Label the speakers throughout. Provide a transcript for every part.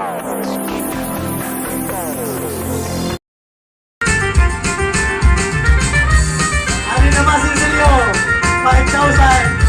Speaker 1: Ano naman si Silio? 5,000.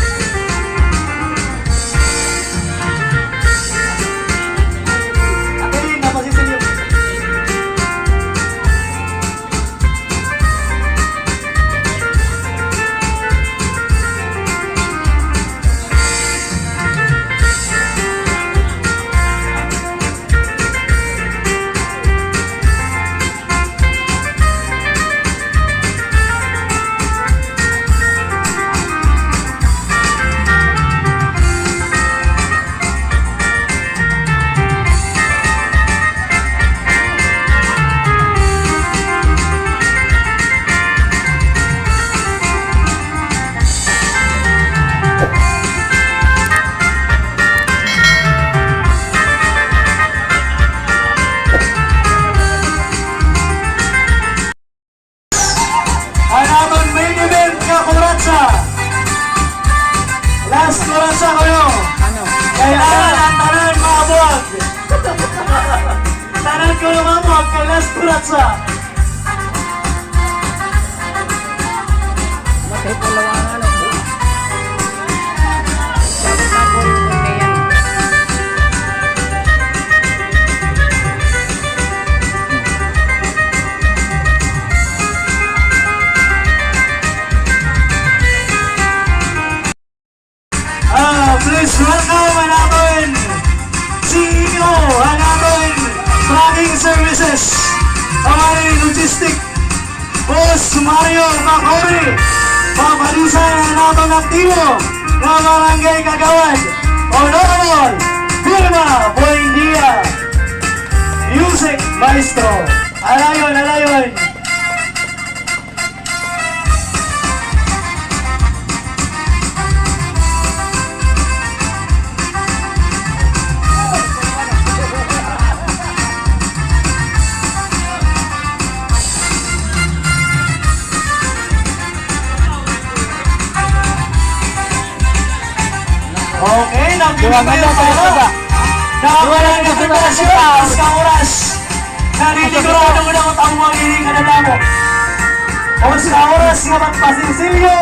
Speaker 1: Last kuratsa kayo. Kailangan ang tanan maabot. Tanan ko yung maabot kay last kuratsa. Please welcome ang ating CEO, ang ating tracking services, ang ating logistic, Boss Mario Macori, papalisan ang ating aktibo ng Barangay Kagawad, Honorable Vilma Buendia, Music Maestro, alayon, alayon. Okay, nagbibigayo tayo. Nakawalan ng preparasyon sa oras. Nanitigurado mo na kung taong magiging kanadamo. O sa oras nga magpasilsilyo,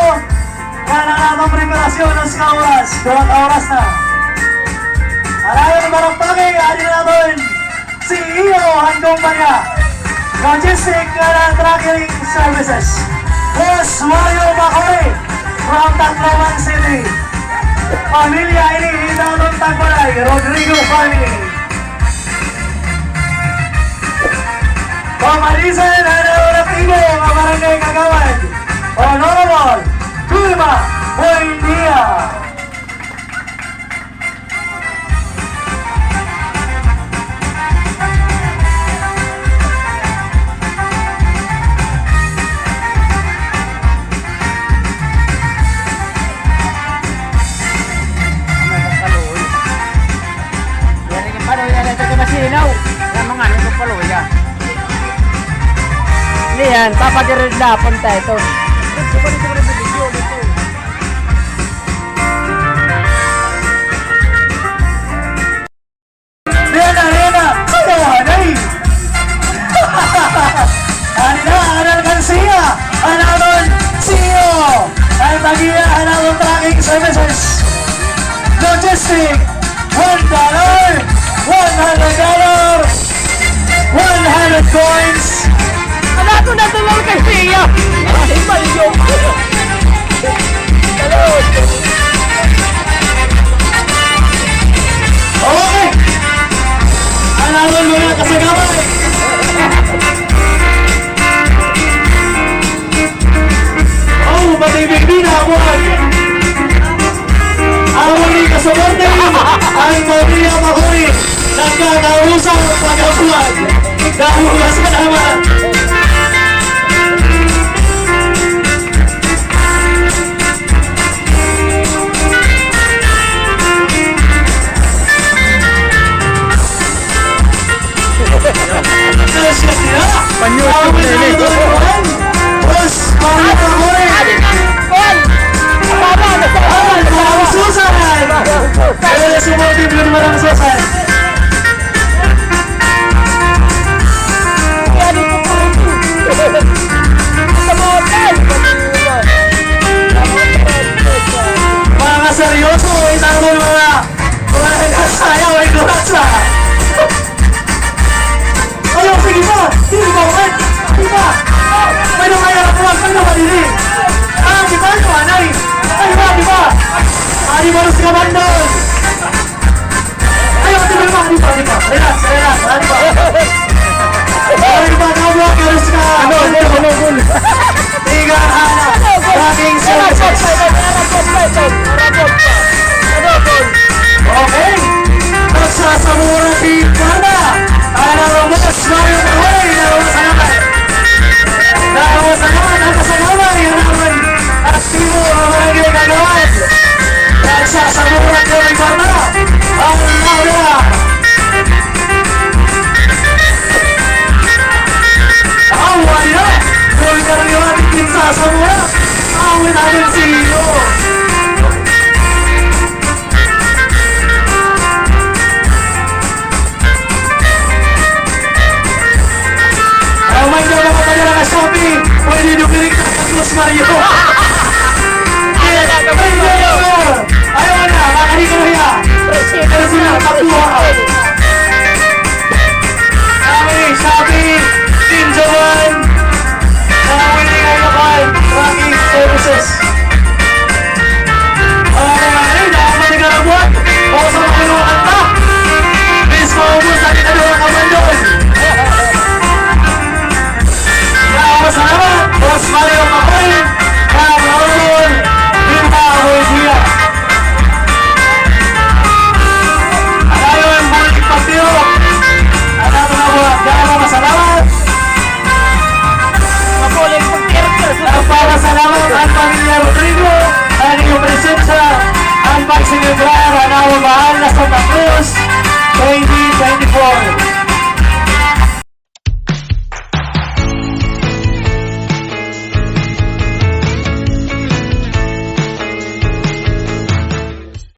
Speaker 1: kailangan ng preparasyon sa oras. 2 oras na. Alayon ng marapagay, alin natin CEO ang kumpanya Logistic Tracking Services, Boss Mario Macori from Tacloban City. Pamilya ini hidang ng Tagbalay, Rodrigo family. Pamalisan ang aktibo ng Barangay Kagawad, Honorable Vilma Buendia.
Speaker 2: Yan, papagirid na punta ito.
Speaker 1: Rena, kawahanay. Anal Garcia, anal CEO, ang tagiya, anal tracking services, logistic, $1, $100, 100 coins.
Speaker 2: Ano ito natulong kay Sia? Ay, maliyong. Hello.
Speaker 1: Okay. Analo mo na kasagawan. Oh, pati baby na abuan. Awang ni kasabarte. Ang Maria Macori. Nagkakausap pag-abuan. Dahulas ka naman.
Speaker 2: Panyusok na yun.
Speaker 1: Boss, Maria Macori. Susan! Kaya na sumulti, belum marang Susan. naman mga nagkasaya, may gulas na. Ayaw, sige pa. Sige pa, ulit. Sige pa. May naman yan ako, may naman dili. Ah, di ba ito, anay? Ay, di ba? Ari Maros Kamando.